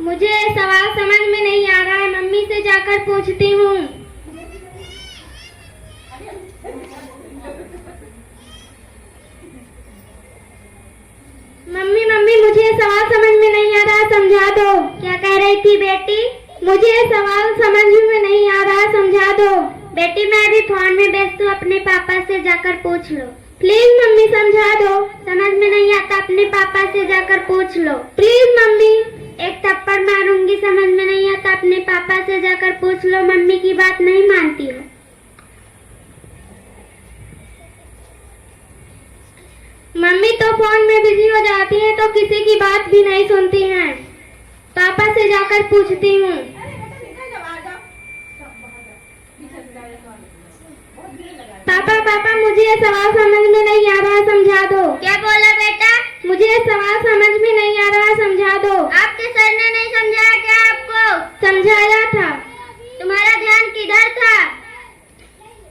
मुझे सवाल समझ में नहीं आ रहा है, मम्मी से जाकर पूछती हूँ। मम्मी मम्मी मुझे सवाल समझ में नहीं आ रहा, समझा दो। क्या कह रही थी बेटी? मुझे सवाल समझ में नहीं आ रहा, समझा दो। बेटी मैं अभी फोन में व्यस्त हूँ, अपने पापा से जाकर पूछ लो। प्लीज मम्मी समझा दो, समझ में नहीं आता, अपने पापा से जाकर पूछ लो। प्लीज मम्मी, एक थप्पड़ मारूंगी, समझ में नहीं आता, अपने पापा से जाकर पूछ लो। मम्मी की बात नहीं मानती हो। मम्मी तो फोन में बिजी हो जाती है तो किसी की बात भी नहीं सुनती हैं। पापा से जाकर पूछती हूँ। पापा पापा मुझे ये सवाल समझ में नहीं आ रहा, समझा दो। क्या बोला बेटा? मुझे ये सवाल समझ में नहीं आ रहा, समझा दो। आपके सर ने नहीं समझाया क्या आपको? समझाया था। तुम्हारा ध्यान किधर था?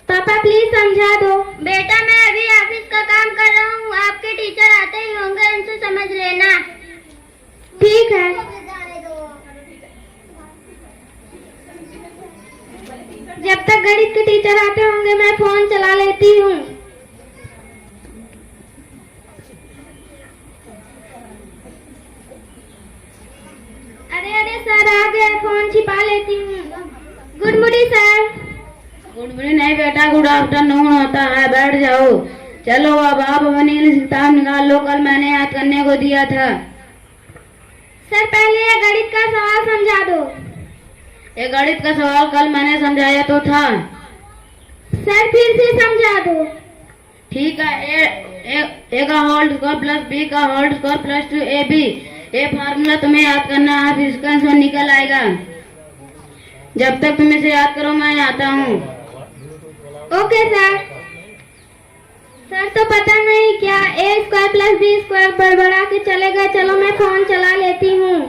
पापा प्लीज समझा दो। बेटा मैं अभी ऑफिस का काम कर रहा हूँ, आपके टीचर आते ही होंगे, इनसे समझ लेना। ठीक है। जब तक गणित के टीचर आते होंगे मैं फोन चला लेती हूँ। अरे अरे सर आ गए, फोन छिपा लेती हूँ। Good morning sir. Good morning नहीं बेटा, गुड आफ्टरनून होता है, बैठ जाओ। चलो अब आप अपनी इंग्लिश किताब निकाल लो, कल मैंने याद करने को दिया था। सर पहले ये गणित का सवाल समझा दो। ये गणित का सवाल कल मैंने समझाया तो था। सर फिर से समझा दो। ठीक है। ए का होल स्क्वायर प्लस बी का होल स्क्वायर प्लस 2ab, ये फार्मूला तुम्हें याद करना है, फिर इसका आंसर निकल आएगा। जब तक तुम इसे याद करो मैं आता हूँ। Okay sir. सर तो पता नहीं क्या ए स्क्वायर प्लस बी स्क्वायर बड़बड़ा के चले गए। चलो मैं फोन चला लेती हूँ।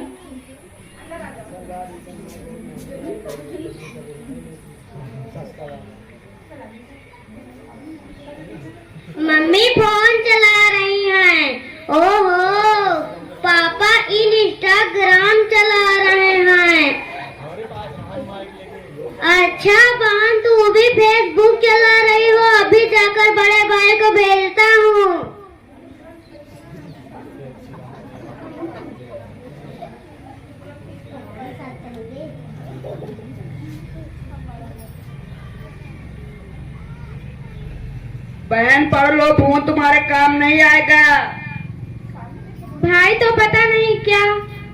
मम्मी फोन चला रही हैं। ओहो पापा इंस्टाग्राम चला रहे हैं। अच्छा बहन तू भी फेसबुक चला रही हो, अभी जाकर बड़े भाई को भेजता हूँ। बहन पढ़ लो, फोन तुम्हारे काम नहीं आएगा। भाई तो पता नहीं क्या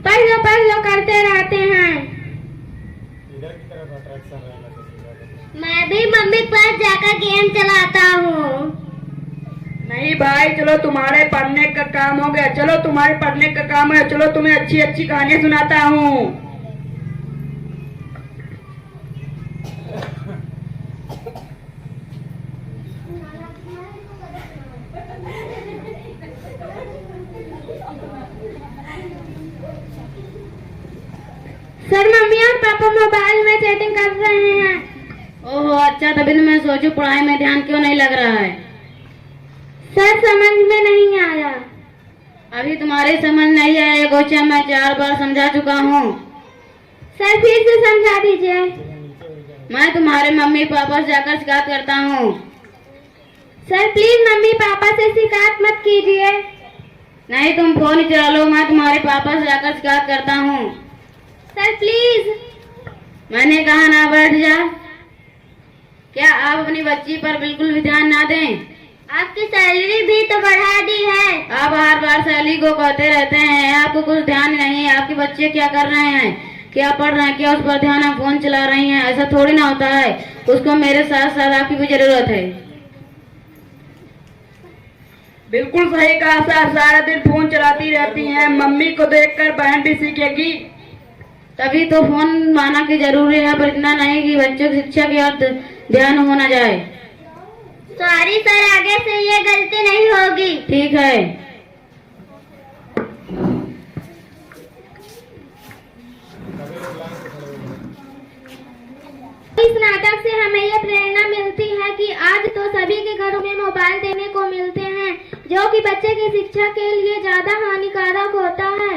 पढ़ लो करते रहते हैं। मैं भी मम्मी के पास जाकर गेम चलाता हूँ। नहीं भाई चलो, तुम्हारे पढ़ने का काम हो गया, चलो तुम्हारे पढ़ने का काम है, चलो तुम्हें अच्छी अच्छी कहानियां सुनाता हूँ। सर मम्मी और पापा मोबाइल में चैटिंग कर रहे हैं। ओहो अच्छा, तभी तो मैं सोचूं पढ़ाई में ध्यान क्यों नहीं लग रहा है। सर समझ में नहीं आया। अभी तुम्हारी समझ नहीं आया, ये क्वेश्चन मैं 4 बार समझा चुका हूँ। सर फिर से समझा दीजिए। मैं तुम्हारे मम्मी पापा से जाकर शिकायत करता हूँ। सर प्लीज मम्मी पापा से शिकायत मत कीजिए। नहीं तुम फोन ही चला लो, मैं तुम्हारे पापा से जाकर शिकायत करता हूँ। Sir please. मैंने कहा ना बैठ जा। क्या आप अपनी बच्ची पर बिल्कुल भी ध्यान ना दें? आपकी सैलरी भी तो बढ़ा दी है। आप हर बार सैलरी को कहते रहते हैं, आपको कुछ ध्यान नहीं है। आपके बच्चे क्या कर रहे हैं, क्या पढ़ रहे हैं, क्या उस पर ध्यान, आप फोन चला रही हैं, ऐसा थोड़ी ना होता है। उसको मेरे साथ साथ आपकी भी जरूरत है। बिल्कुल सही कहा सर, सारा दिन फोन चलाती रहती हैं, मम्मी को देखकर बहन भी सीखेगी। तभी तो फोन माना कि जरूरी है, पर इतना नहीं कि बच्चों की शिक्षा की ओर ध्यान हो न जाए। सॉरी सर, आगे से ये गलती नहीं होगी। ठीक है। इस नाटक से हमें ये प्रेरणा मिलती है कि आज तो सभी के घरों में मोबाइल देने को मिलते हैं, जो कि बच्चे की शिक्षा के लिए ज्यादा हानिकारक होता है।